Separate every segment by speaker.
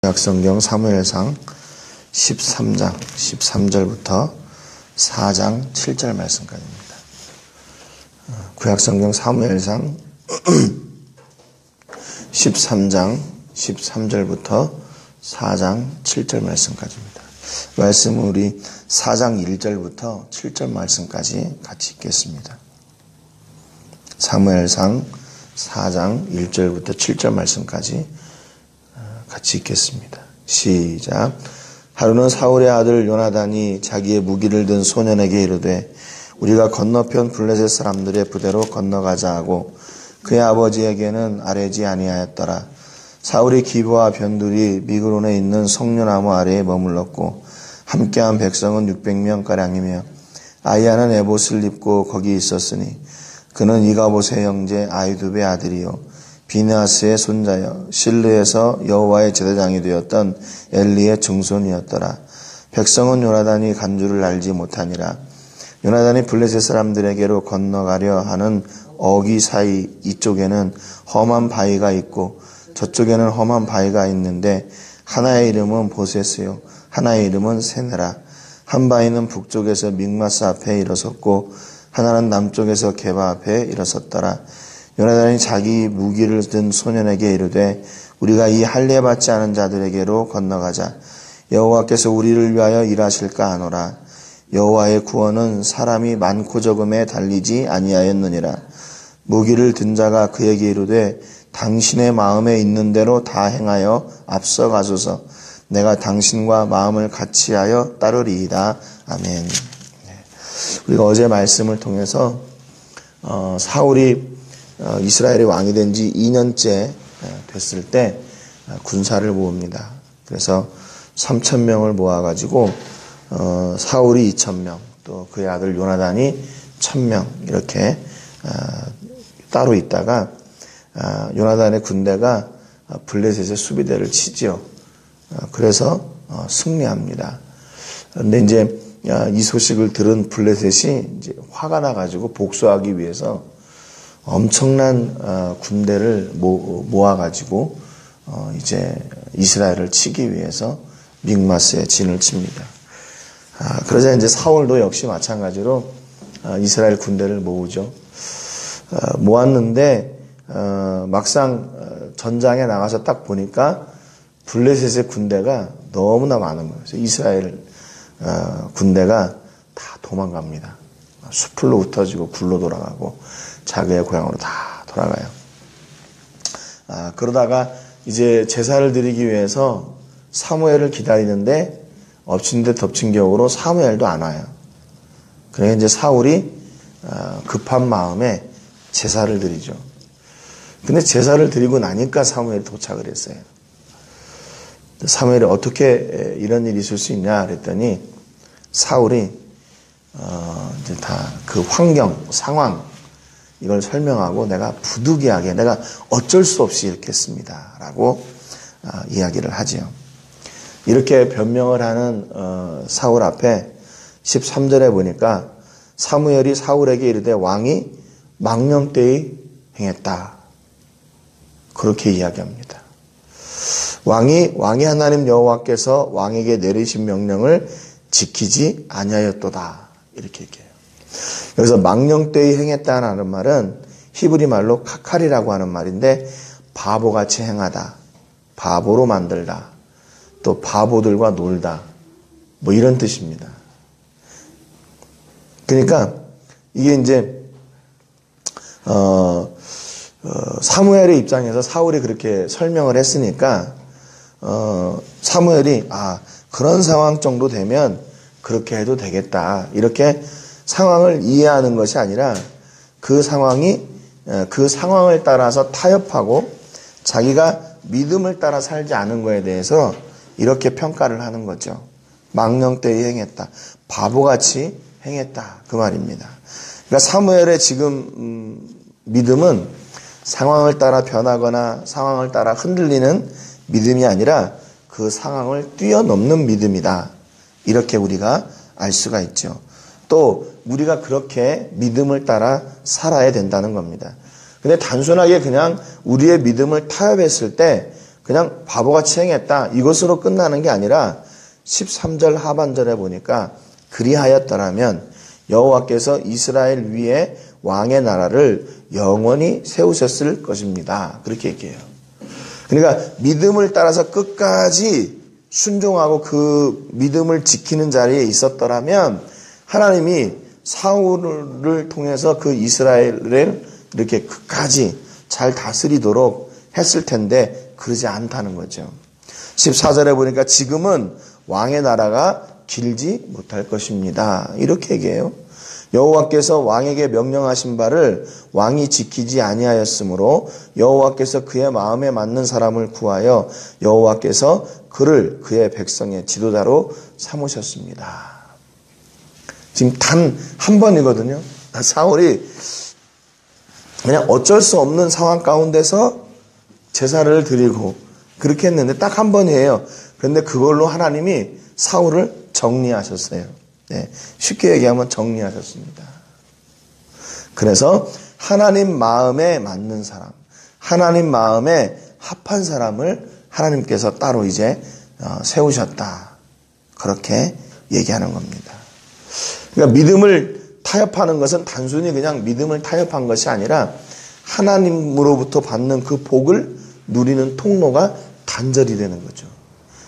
Speaker 1: 구약성경 사무엘상 13장 13절부터 4장 7절 말씀까지입니다. 구약성경 사무엘상 13장 13절부터 4장 7절 말씀까지입니다. 말씀은 우리 4장 1절부터 7절 말씀까지 같이 읽겠습니다. 사무엘상 4장 1절부터 7절 말씀까지 같이 읽겠습니다. 시작. 하루는 사울의 아들 요나단이 자기의 무기를 든 소년에게 이르되 우리가 건너편 블레셋 사람들의 부대로 건너가자 하고 그의 아버지에게는 아뢰지 아니하였더라. 사울이 기브와 변두리 미그론에 있는 석류나무 아래에 머물렀고 함께한 백성은 600명가량이며 아이야는 에봇을 입고 거기 있었으니 그는 이가봇의 형제 아이두베의 아들이요 비느하스의 손자여 실르에서 여호와의 제사장이 되었던 엘리의 증손이었더라. 백성은 요나단이 간 줄을 알지 못하니라. 요나단이 블레셋 사람들에게로 건너가려 하는 어기 사이 이쪽에는 험한 바위가 있고 저쪽에는 험한 바위가 있는데 하나의 이름은 보셋이요 하나의 이름은 세네라. 한 바위는 북쪽에서 믹마스 앞에 일어섰고 하나는 남쪽에서 게바 앞에 일어섰더라. 요나단이 자기 무기를 든 소년에게 이르되 우리가 이 할례 받지 않은 자들에게로 건너가자. 여호와께서 우리를 위하여 일하실까 하노라. 여호와의 구원은 사람이 많고 적음에 달리지 아니하였느니라. 무기를 든 자가 그에게 이르되 당신의 마음에 있는 대로 다 행하여 앞서 가소서. 내가 당신과 마음을 같이하여 따르리이다. 아멘. 우리가 어제 말씀을 통해서 사울이 이스라엘의 왕이 된 지 2년째 됐을 때 군사를 모읍니다. 그래서 3,000명을 모아가지고 사울이 2,000명, 또 그의 아들 요나단이 1,000명 이렇게 따로 있다가 요나단의 군대가 블레셋의 수비대를 치지요. 그래서 승리합니다. 그런데 이제 이 소식을 들은 블레셋이 이제 화가 나가지고 복수하기 위해서 엄청난 군대를 모아가지고 이제 이스라엘을 치기 위해서 믹마스에 진을 칩니다. 그러자 이제 사울도 역시 마찬가지로 이스라엘 군대를 모으죠. 모았는데 막상 전장에 나가서 딱 보니까 블레셋의 군대가 너무나 많은 거예요. 그래서 이스라엘 군대가 다 도망갑니다. 숲으로 흩어지고 굴로 돌아가고 자기의 고향으로 다 돌아가요. 그러다가 이제 제사를 드리기 위해서 사무엘을 기다리는데 엎친 데 덮친 격으로 사무엘도 안 와요. 그래서 이제 사울이 급한 마음에 제사를 드리죠. 근데 제사를 드리고 나니까 사무엘이 도착을 했어요. 사무엘이 어떻게 이런 일이 있을 수 있냐 그랬더니 사울이 이제 다 그 환경, 상황 이걸 설명하고 내가 부득이하게 내가 어쩔 수 없이 이렇게 했습니다 라고 이야기를 하지요. 이렇게 변명을 하는 사울 앞에 13절에 보니까 사무엘이 사울에게 이르되 왕이 망령되이 행했다 그렇게 이야기합니다. 왕이 하나님 여호와께서 왕에게 내리신 명령을 지키지 아니하였도다 이렇게 얘기해요. 여기서 망령되이 행했다는 말은 히브리 말로 카칼이라고 하는 말인데 바보같이 행하다, 바보로 만들다, 또 바보들과 놀다 뭐 이런 뜻입니다. 그러니까 이게 이제 사무엘의 입장에서 사울이 그렇게 설명을 했으니까 사무엘이 그런 상황 정도 되면 그렇게 해도 되겠다 이렇게 상황을 이해하는 것이 아니라 그 상황을 따라서 타협하고 자기가 믿음을 따라 살지 않은 것에 대해서 이렇게 평가를 하는 거죠. 망령되이 행했다, 바보같이 행했다 그 말입니다. 그러니까 사무엘의 지금 믿음은 상황을 따라 변하거나 상황을 따라 흔들리는 믿음이 아니라 그 상황을 뛰어넘는 믿음이다 이렇게 우리가 알 수가 있죠. 또 우리가 그렇게 믿음을 따라 살아야 된다는 겁니다. 근데 단순하게 그냥 우리의 믿음을 타협했을 때 그냥 바보같이 행했다. 이것으로 끝나는 게 아니라 13절 하반절에 보니까 그리하였더라면 여호와께서 이스라엘 위에 왕의 나라를 영원히 세우셨을 것입니다. 그렇게 얘기해요. 그러니까 믿음을 따라서 끝까지 순종하고 그 믿음을 지키는 자리에 있었더라면 하나님이 사울을 통해서 그 이스라엘을 이렇게 끝까지 잘 다스리도록 했을 텐데 그러지 않다는 거죠. 14절에 보니까 지금은 왕의 나라가 길지 못할 것입니다. 이렇게 얘기해요. 여호와께서 왕에게 명령하신 바를 왕이 지키지 아니하였으므로 여호와께서 그의 마음에 맞는 사람을 구하여 여호와께서 그를 그의 백성의 지도자로 삼으셨습니다. 지금 단 한 번이거든요. 사울이 그냥 어쩔 수 없는 상황 가운데서 제사를 드리고 그렇게 했는데 딱 한 번이에요. 그런데 그걸로 하나님이 사울을 정리하셨어요. 네, 쉽게 얘기하면 정리하셨습니다. 그래서 하나님 마음에 맞는 사람, 하나님 마음에 합한 사람을 하나님께서 따로 이제 세우셨다. 그렇게 얘기하는 겁니다. 그러니까 믿음을 타협하는 것은 단순히 그냥 믿음을 타협한 것이 아니라 하나님으로부터 받는 그 복을 누리는 통로가 단절이 되는 거죠.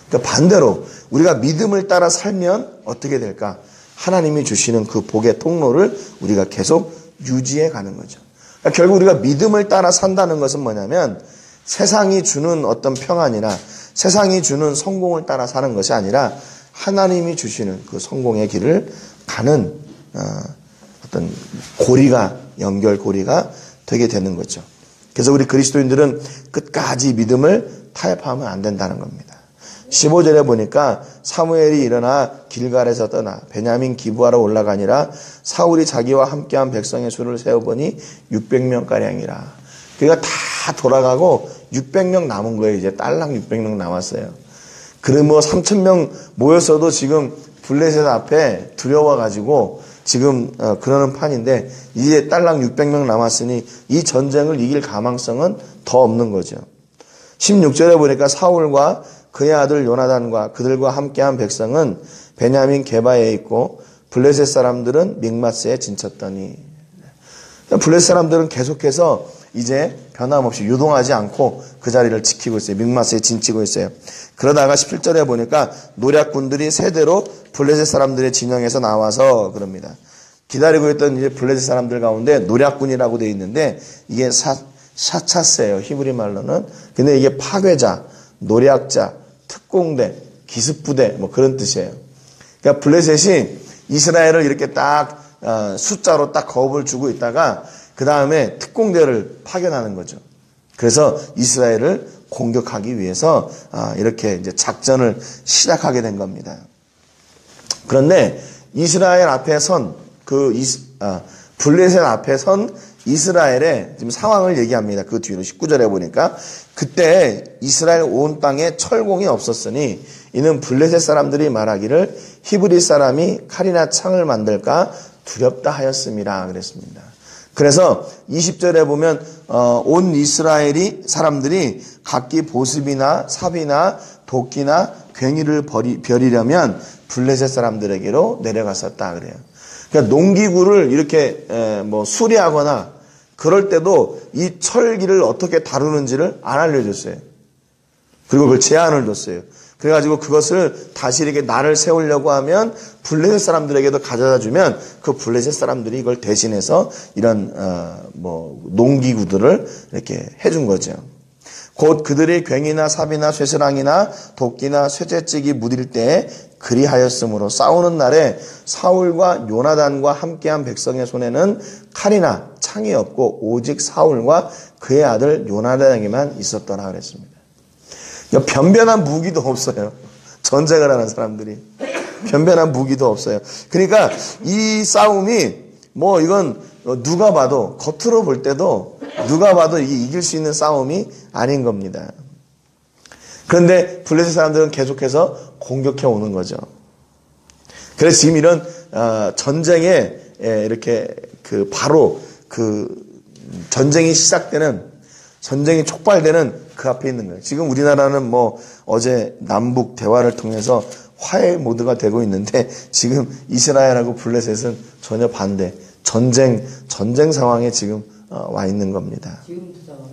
Speaker 1: 그러니까 반대로 우리가 믿음을 따라 살면 어떻게 될까? 하나님이 주시는 그 복의 통로를 우리가 계속 유지해 가는 거죠. 그러니까 결국 우리가 믿음을 따라 산다는 것은 뭐냐면 세상이 주는 어떤 평안이나 세상이 주는 성공을 따라 사는 것이 아니라 하나님이 주시는 그 성공의 길을 가는 어떤 고리가, 연결고리가 되게 되는 거죠. 그래서 우리 그리스도인들은 끝까지 믿음을 타협하면 안 된다는 겁니다. 15절에 보니까 사무엘이 일어나 길갈에서 떠나 베냐민 기브아로 올라가니라 사울이 자기와 함께한 백성의 수를 세어보니 600명가량이라. 그러니까 다 돌아가고 600명 남은 거예요. 이제 딸랑 600명 남았어요. 그럼 뭐 3,000명 모였어도 지금 블레셋 앞에 두려워가지고 지금 그러는 판인데 이제 딸랑 600명 남았으니 이 전쟁을 이길 가망성은 더 없는 거죠. 16절에 보니까 사울과 그의 아들 요나단과 그들과 함께한 백성은 베냐민 게바에 있고 블레셋 사람들은 믹마스에 진쳤더니 블레셋 사람들은 계속해서 이제 변함없이 유동하지 않고 그 자리를 지키고 있어요. 믹마스에 진치고 있어요. 그러다가 17절에 보니까 노략군들이 세대로 블레셋 사람들의 진영에서 나와서 그럽니다. 기다리고 있던 이제 블레셋 사람들 가운데 노략군이라고 되어 있는데 이게 샤차스예요. 히브리 말로는. 근데 이게 파괴자, 노략자, 특공대, 기습부대 뭐 그런 뜻이에요. 그러니까 블레셋이 이스라엘을 이렇게 딱 숫자로 딱 겁을 주고 있다가 그 다음에 특공대를 파견하는 거죠. 그래서 이스라엘을 공격하기 위해서 이렇게 이제 작전을 시작하게 된 겁니다. 그런데 이스라엘 앞에 선 블레셋 앞에 선 이스라엘의 지금 상황을 얘기합니다. 그 뒤로 19절에 보니까 그때 이스라엘 온 땅에 철공이 없었으니 이는 블레셋 사람들이 말하기를 히브리 사람이 칼이나 창을 만들까 두렵다 하였습니다. 그랬습니다. 그래서 20절에 보면 온 이스라엘이 사람들이 각기 보습이나 삽이나 도끼나 괭이를 벼리려면 블레셋 사람들에게로 내려갔었다 그래요. 그러니까 농기구를 이렇게 뭐 수리하거나 그럴 때도 이 철기를 어떻게 다루는지를 안 알려줬어요. 그리고 그걸 제한을 줬어요. 그래가지고 그것을 다시 이렇게 날을 세우려고 하면 블레셋 사람들에게도 가져다 주면 그 블레셋 사람들이 이걸 대신해서 이런 뭐 농기구들을 이렇게 해준 거죠. 곧 그들의 괭이나 삽이나 쇠스랑이나 도끼나 쇠재찍이 무딜 때에 그리하였으므로 싸우는 날에 사울과 요나단과 함께한 백성의 손에는 칼이나 창이 없고 오직 사울과 그의 아들 요나단에게만 있었더라 그랬습니다. 그러니까 변변한 무기도 없어요. 전쟁을 하는 사람들이 변변한 무기도 없어요. 그러니까 이 싸움이 뭐 이건 누가 봐도 겉으로 볼 때도 누가 봐도 이게 이길 수 있는 싸움이 아닌 겁니다. 그런데 블레셋 사람들은 계속해서 공격해 오는 거죠. 그래서 지금 이런 전쟁에 이렇게 바로 전쟁이 시작되는 전쟁이 촉발되는 그 앞에 있는 거예요. 지금 우리나라는 뭐 어제 남북 대화를 통해서 화해 모드가 되고 있는데 지금 이스라엘하고 블레셋은 전혀 반대. 전쟁 상황에 지금 와 있는 겁니다.
Speaker 2: 지금도 상황은?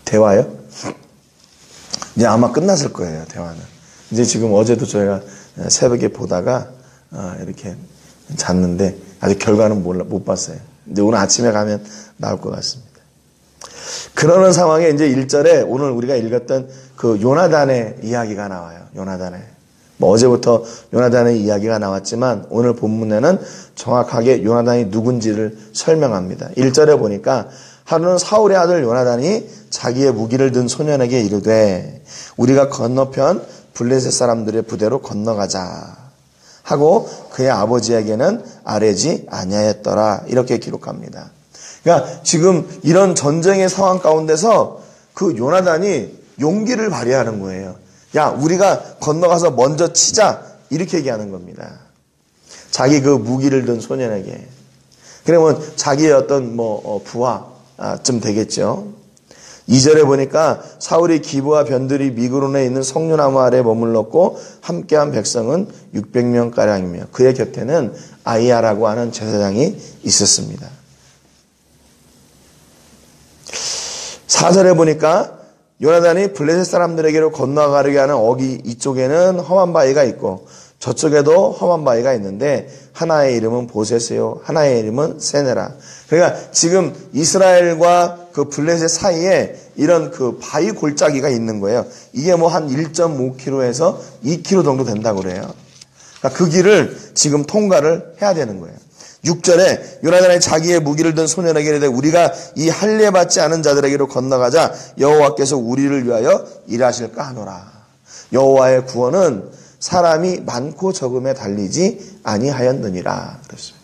Speaker 1: 대화요? 이제 아마 끝났을 거예요, 대화는. 이제 지금 어제도 저희가 새벽에 보다가 이렇게 잤는데 아직 결과는 못 봤어요. 근데 오늘 아침에 가면 나올 것 같습니다. 그러는 상황에 이제 1절에 오늘 우리가 읽었던 그 요나단의 이야기가 나와요. 요나단의. 뭐 어제부터 요나단의 이야기가 나왔지만 오늘 본문에는 정확하게 요나단이 누군지를 설명합니다. 1절에 보니까 하루는 사울의 아들 요나단이 자기의 무기를 든 소년에게 이르되 우리가 건너편 블레셋 사람들의 부대로 건너가자 하고 그의 아버지에게는 아뢰지 아니하였더라. 이렇게 기록합니다. 그러니까 지금 이런 전쟁의 상황 가운데서 그 요나단이 용기를 발휘하는 거예요. 야, 우리가 건너가서 먼저 치자. 이렇게 얘기하는 겁니다. 자기 그 무기를 든 소년에게. 그러면 자기의 어떤 부하쯤 되겠죠. 2절에 보니까 사울이 기브와 변들이 미그론에 있는 석류나무 아래 머물렀고 함께한 백성은 600명가량이며 그의 곁에는 아이야라고 하는 제사장이 있었습니다. 4절에 보니까 요나단이 블레셋 사람들에게로 건너가려고 하는 어기 이쪽에는 험한 바위가 있고 저쪽에도 험한 바위가 있는데 하나의 이름은 보셋이요 하나의 이름은 세네라. 그러니까 지금 이스라엘과 그 블레셋 사이에 이런 그 바위 골짜기가 있는 거예요. 이게 뭐 한 1.5km에서 2km 정도 된다고 그래요. 그러니까 그 길을 지금 통과를 해야 되는 거예요. 6절에 요나단이 자기의 무기를 든 소년에게 이르되 우리가 이 할례 받지 않은 자들에게로 건너가자 여호와께서 우리를 위하여 일하실까 하노라. 여호와의 구원은 사람이 많고 적음에 달리지 아니하였느니라 그랬어요.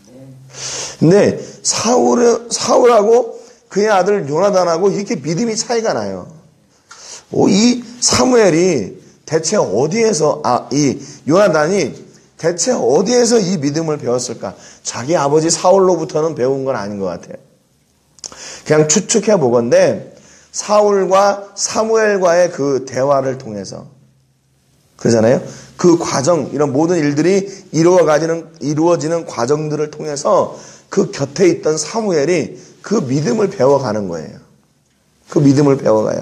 Speaker 1: 근데 사울하고 그의 아들 요나단하고 이렇게 믿음이 차이가 나요. 이 사무엘이 대체 어디에서 이 요나단이 대체 어디에서 이 믿음을 배웠을까? 자기 아버지 사울로부터는 배운 건 아닌 것 같아요. 그냥 추측해 보건대 사울과 사무엘과의 그 대화를 통해서 그러잖아요. 그 과정, 이런 모든 일들이 이루어지는 과정들을 통해서 그 곁에 있던 사무엘이 그 믿음을 배워가는 거예요. 그 믿음을 배워가요.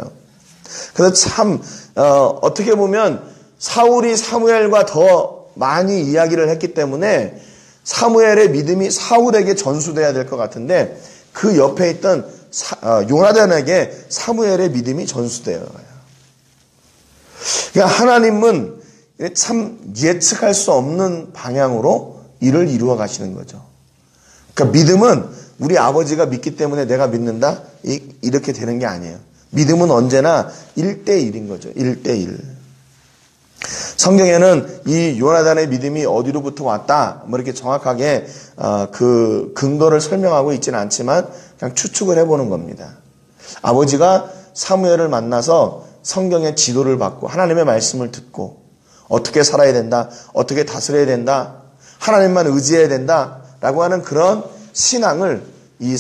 Speaker 1: 그래서 참 어떻게 보면 사울이 사무엘과 더 많이 이야기를 했기 때문에 사무엘의 믿음이 사울에게 전수돼야 될 것 같은데 그 옆에 있던 요나단에게 사무엘의 믿음이 전수되어요. 그러니까 하나님은 참 예측할 수 없는 방향으로 일을 이루어 가시는 거죠. 그러니까 믿음은 우리 아버지가 믿기 때문에 내가 믿는다? 이렇게 되는 게 아니에요. 믿음은 언제나 1대1인 거죠. 1대1. 성경에는 이 요나단의 믿음이 어디로부터 왔다, 뭐 이렇게 정확하게 그 근거를 설명하고 있지는 않지만 그냥 추측을 해보는 겁니다. 아버지가 사무엘을 만나서 성경의 지도를 받고 하나님의 말씀을 듣고 어떻게 살아야 된다, 어떻게 다스려야 된다, 하나님만 의지해야 된다라고 하는 그런 신앙을 이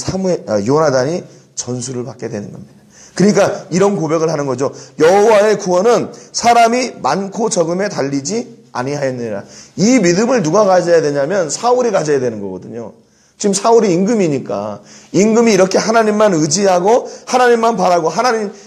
Speaker 1: 요나단이 전수를 받게 되는 겁니다. 그러니까 이런 고백을 하는 거죠. 여호와의 구원은 사람이 많고 적음에 달리지 아니하였느니라. 이 믿음을 누가 가져야 되냐면 사울이 가져야 되는 거거든요. 지금 사울이 임금이니까 임금이 이렇게 하나님만 의지하고 하나님만 바라고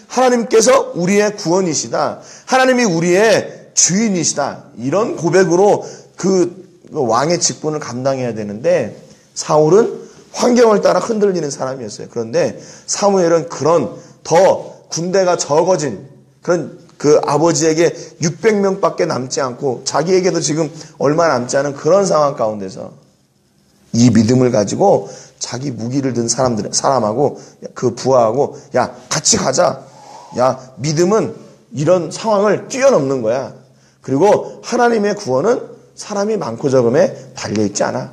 Speaker 1: 하나님께서 우리의 구원이시다, 하나님이 우리의 주인이시다, 이런 고백으로 그 왕의 직분을 감당해야 되는데 사울은 환경을 따라 흔들리는 사람이었어요. 그런데 사무엘은 그런 더 군대가 적어진 그런 그 아버지에게 600명밖에 남지 않고 자기에게도 지금 얼마 남지 않은 그런 상황 가운데서 이 믿음을 가지고 자기 무기를 든 사람하고 그 부하하고 야 같이 가자. 야 믿음은 이런 상황을 뛰어넘는 거야. 그리고 하나님의 구원은 사람이 많고 적음에 달려있지 않아.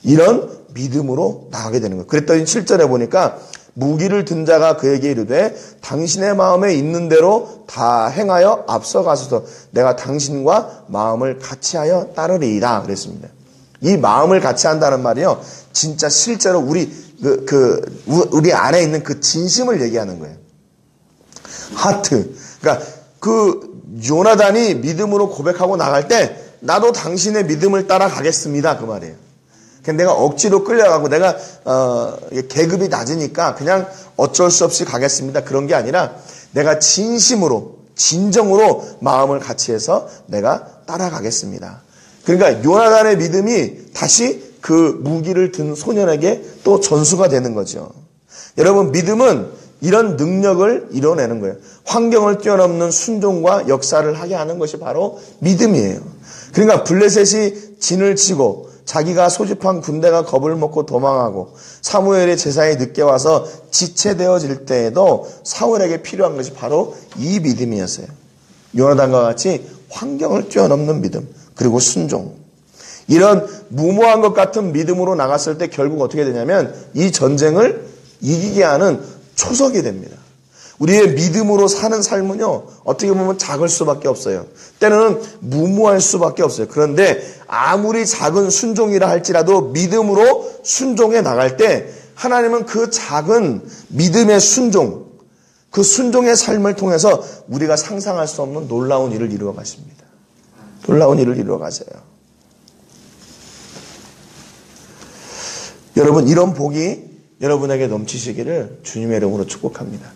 Speaker 1: 이런 믿음으로 나가게 되는 거예요. 그랬더니 7절에 보니까 무기를 든 자가 그에게 이르되 당신의 마음에 있는 대로 다 행하여 앞서가소서 내가 당신과 마음을 같이하여 따르리이다 그랬습니다. 이 마음을 같이 한다는 말이요, 진짜 실제로 우리 안에 있는 그 진심을 얘기하는 거예요. 하트. 그러니까 그 요나단이 믿음으로 고백하고 나갈 때 나도 당신의 믿음을 따라가겠습니다. 그 말이에요. 그냥 내가 억지로 끌려가고 내가 계급이 낮으니까 그냥 어쩔 수 없이 가겠습니다. 그런 게 아니라 내가 진심으로 진정으로 마음을 같이 해서 내가 따라가겠습니다. 그러니까 요나단의 믿음이 다시 그 무기를 든 소년에게 또 전수가 되는 거죠. 여러분, 믿음은 이런 능력을 이뤄내는 거예요. 환경을 뛰어넘는 순종과 역사를 하게 하는 것이 바로 믿음이에요. 그러니까 블레셋이 진을 치고 자기가 소집한 군대가 겁을 먹고 도망하고 사무엘의 제사에 늦게 와서 지체되어질 때에도 사울에게 필요한 것이 바로 이 믿음이었어요. 요나단과 같이 환경을 뛰어넘는 믿음, 그리고 순종. 이런 무모한 것 같은 믿음으로 나갔을 때 결국 어떻게 되냐면 이 전쟁을 이기게 하는 초석이 됩니다. 우리의 믿음으로 사는 삶은요, 어떻게 보면 작을 수밖에 없어요. 때로는 무모할 수밖에 없어요. 그런데 아무리 작은 순종이라 할지라도 믿음으로 순종해 나갈 때 하나님은 그 작은 믿음의 순종, 그 순종의 삶을 통해서 우리가 상상할 수 없는 놀라운 일을 이루어 가십니다. 놀라운 일을 이루어 가세요. 여러분, 이런 복이 여러분에게 넘치시기를 주님의 이름으로 축복합니다.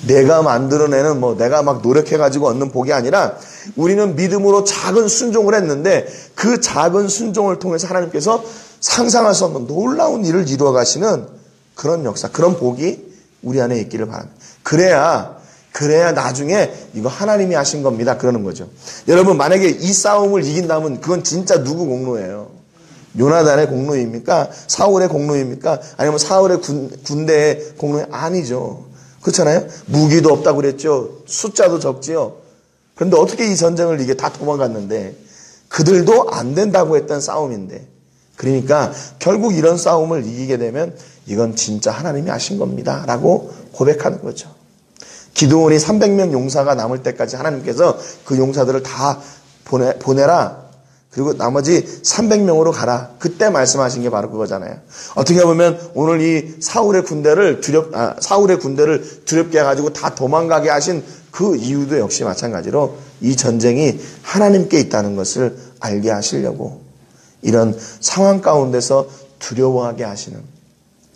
Speaker 1: 내가 만들어내는 내가 막 노력해가지고 얻는 복이 아니라 우리는 믿음으로 작은 순종을 했는데 그 작은 순종을 통해서 하나님께서 상상할 수 없는 놀라운 일을 이루어 가시는 그런 역사, 그런 복이 우리 안에 있기를 바랍니다. 그래야 나중에 이거 하나님이 하신 겁니다. 그러는 거죠. 여러분, 만약에 이 싸움을 이긴다면 그건 진짜 누구 공로예요? 요나단의 공로입니까? 사울의 공로입니까? 아니면 사울의 군대의 공로이 아니죠. 그렇잖아요? 무기도 없다고 그랬죠. 숫자도 적지요. 그런데 어떻게 이 전쟁을 이게 다 도망갔는데 그들도 안 된다고 했던 싸움인데, 그러니까 결국 이런 싸움을 이기게 되면 이건 진짜 하나님이 하신 겁니다 라고 고백하는 거죠. 기드온이 300명 용사가 남을 때까지 하나님께서 그 용사들을 다 보내라. 그리고 나머지 300명으로 가라. 그때 말씀하신 게 바로 그거잖아요. 어떻게 보면 오늘 이 사울의 군대를 두렵게 해가지고 다 도망가게 하신 그 이유도 역시 마찬가지로 이 전쟁이 하나님께 있다는 것을 알게 하시려고 이런 상황 가운데서 두려워하게 하시는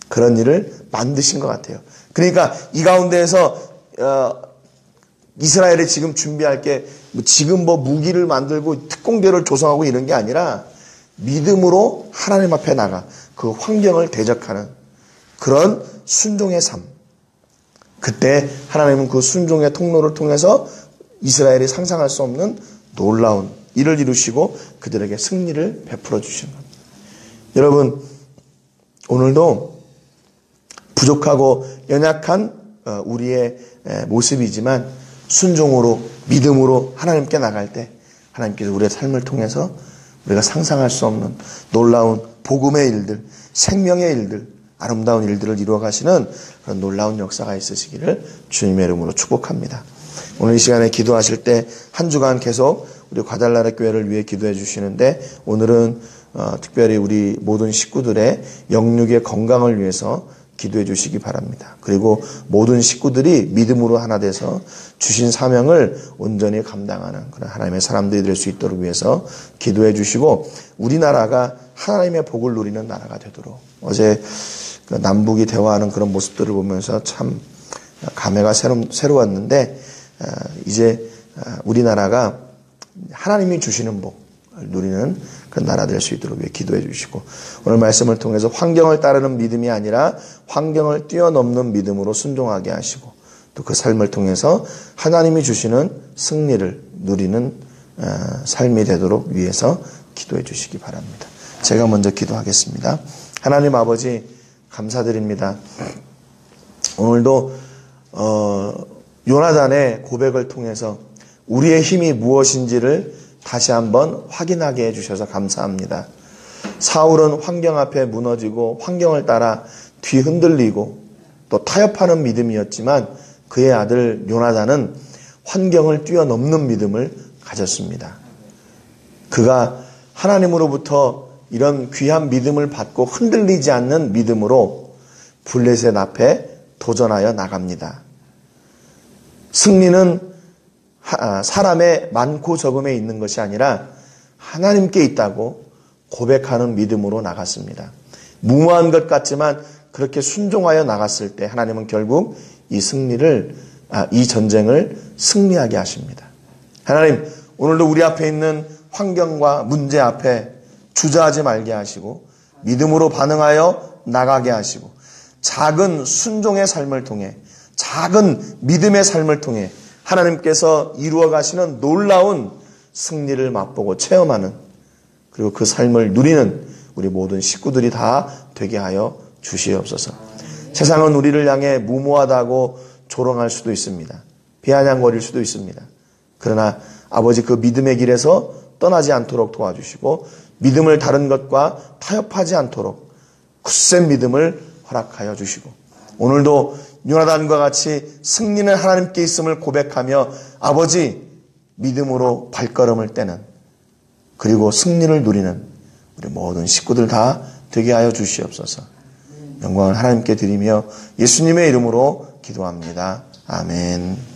Speaker 1: 그런 일을 만드신 것 같아요. 그러니까 이 가운데에서 이스라엘이 지금 준비할 게 지금 무기를 만들고 특공대를 조성하고 이런 게 아니라 믿음으로 하나님 앞에 나가 그 환경을 대적하는 그런 순종의 삶. 그때 하나님은 그 순종의 통로를 통해서 이스라엘이 상상할 수 없는 놀라운 일을 이루시고 그들에게 승리를 베풀어 주시는 겁니다. 여러분, 오늘도 부족하고 연약한 우리의 모습이지만 순종으로 믿음으로 하나님께 나갈 때 하나님께서 우리의 삶을 통해서 우리가 상상할 수 없는 놀라운 복음의 일들, 생명의 일들, 아름다운 일들을 이루어 가시는 그런 놀라운 역사가 있으시기를 주님의 이름으로 축복합니다. 오늘 이 시간에 기도하실 때 한 주간 계속 우리 과달나라 교회를 위해 기도해 주시는데 오늘은 특별히 우리 모든 식구들의 영육의 건강을 위해서 기도해 주시기 바랍니다. 그리고 모든 식구들이 믿음으로 하나 돼서 주신 사명을 온전히 감당하는 그런 하나님의 사람들이 될 수 있도록 위해서 기도해 주시고 우리나라가 하나님의 복을 누리는 나라가 되도록 어제 남북이 대화하는 그런 모습들을 보면서 참 감회가 새로웠는데 이제 우리나라가 하나님이 주시는 복을 누리는 그런 나라 될 수 있도록 위해 기도해 주시고 오늘 말씀을 통해서 환경을 따르는 믿음이 아니라 환경을 뛰어넘는 믿음으로 순종하게 하시고 또 그 삶을 통해서 하나님이 주시는 승리를 누리는 삶이 되도록 위해서 기도해 주시기 바랍니다. 제가 먼저 기도하겠습니다. 하나님 아버지 감사드립니다. 오늘도 요나단의 고백을 통해서 우리의 힘이 무엇인지를 다시 한번 확인하게 해주셔서 감사합니다. 사울은 환경 앞에 무너지고 환경을 따라 뒤흔들리고 또 타협하는 믿음이었지만 그의 아들 요나단은 환경을 뛰어넘는 믿음을 가졌습니다. 그가 하나님으로부터 이런 귀한 믿음을 받고 흔들리지 않는 믿음으로 블레셋 앞에 도전하여 나갑니다. 승리는 사람의 많고 적음에 있는 것이 아니라 하나님께 있다고 고백하는 믿음으로 나갔습니다. 무모한 것 같지만 그렇게 순종하여 나갔을 때 하나님은 결국 이 전쟁을 승리하게 하십니다. 하나님, 오늘도 우리 앞에 있는 환경과 문제 앞에 주저하지 말게 하시고 믿음으로 반응하여 나가게 하시고 작은 순종의 삶을 통해, 작은 믿음의 삶을 통해 하나님께서 이루어 가시는 놀라운 승리를 맛보고 체험하는, 그리고 그 삶을 누리는 우리 모든 식구들이 다 되게 하여 주시옵소서. 세상은 우리를 향해 무모하다고 조롱할 수도 있습니다. 비아냥거릴 수도 있습니다. 그러나 아버지, 그 믿음의 길에서 떠나지 않도록 도와주시고 믿음을 다른 것과 타협하지 않도록 굳센 믿음을 허락하여 주시고, 오늘도 요나단과 같이 승리는 하나님께 있음을 고백하며 아버지 믿음으로 발걸음을 떼는, 그리고 승리를 누리는 우리 모든 식구들 다 되게 하여 주시옵소서. 영광을 하나님께 드리며 예수님의 이름으로 기도합니다. 아멘.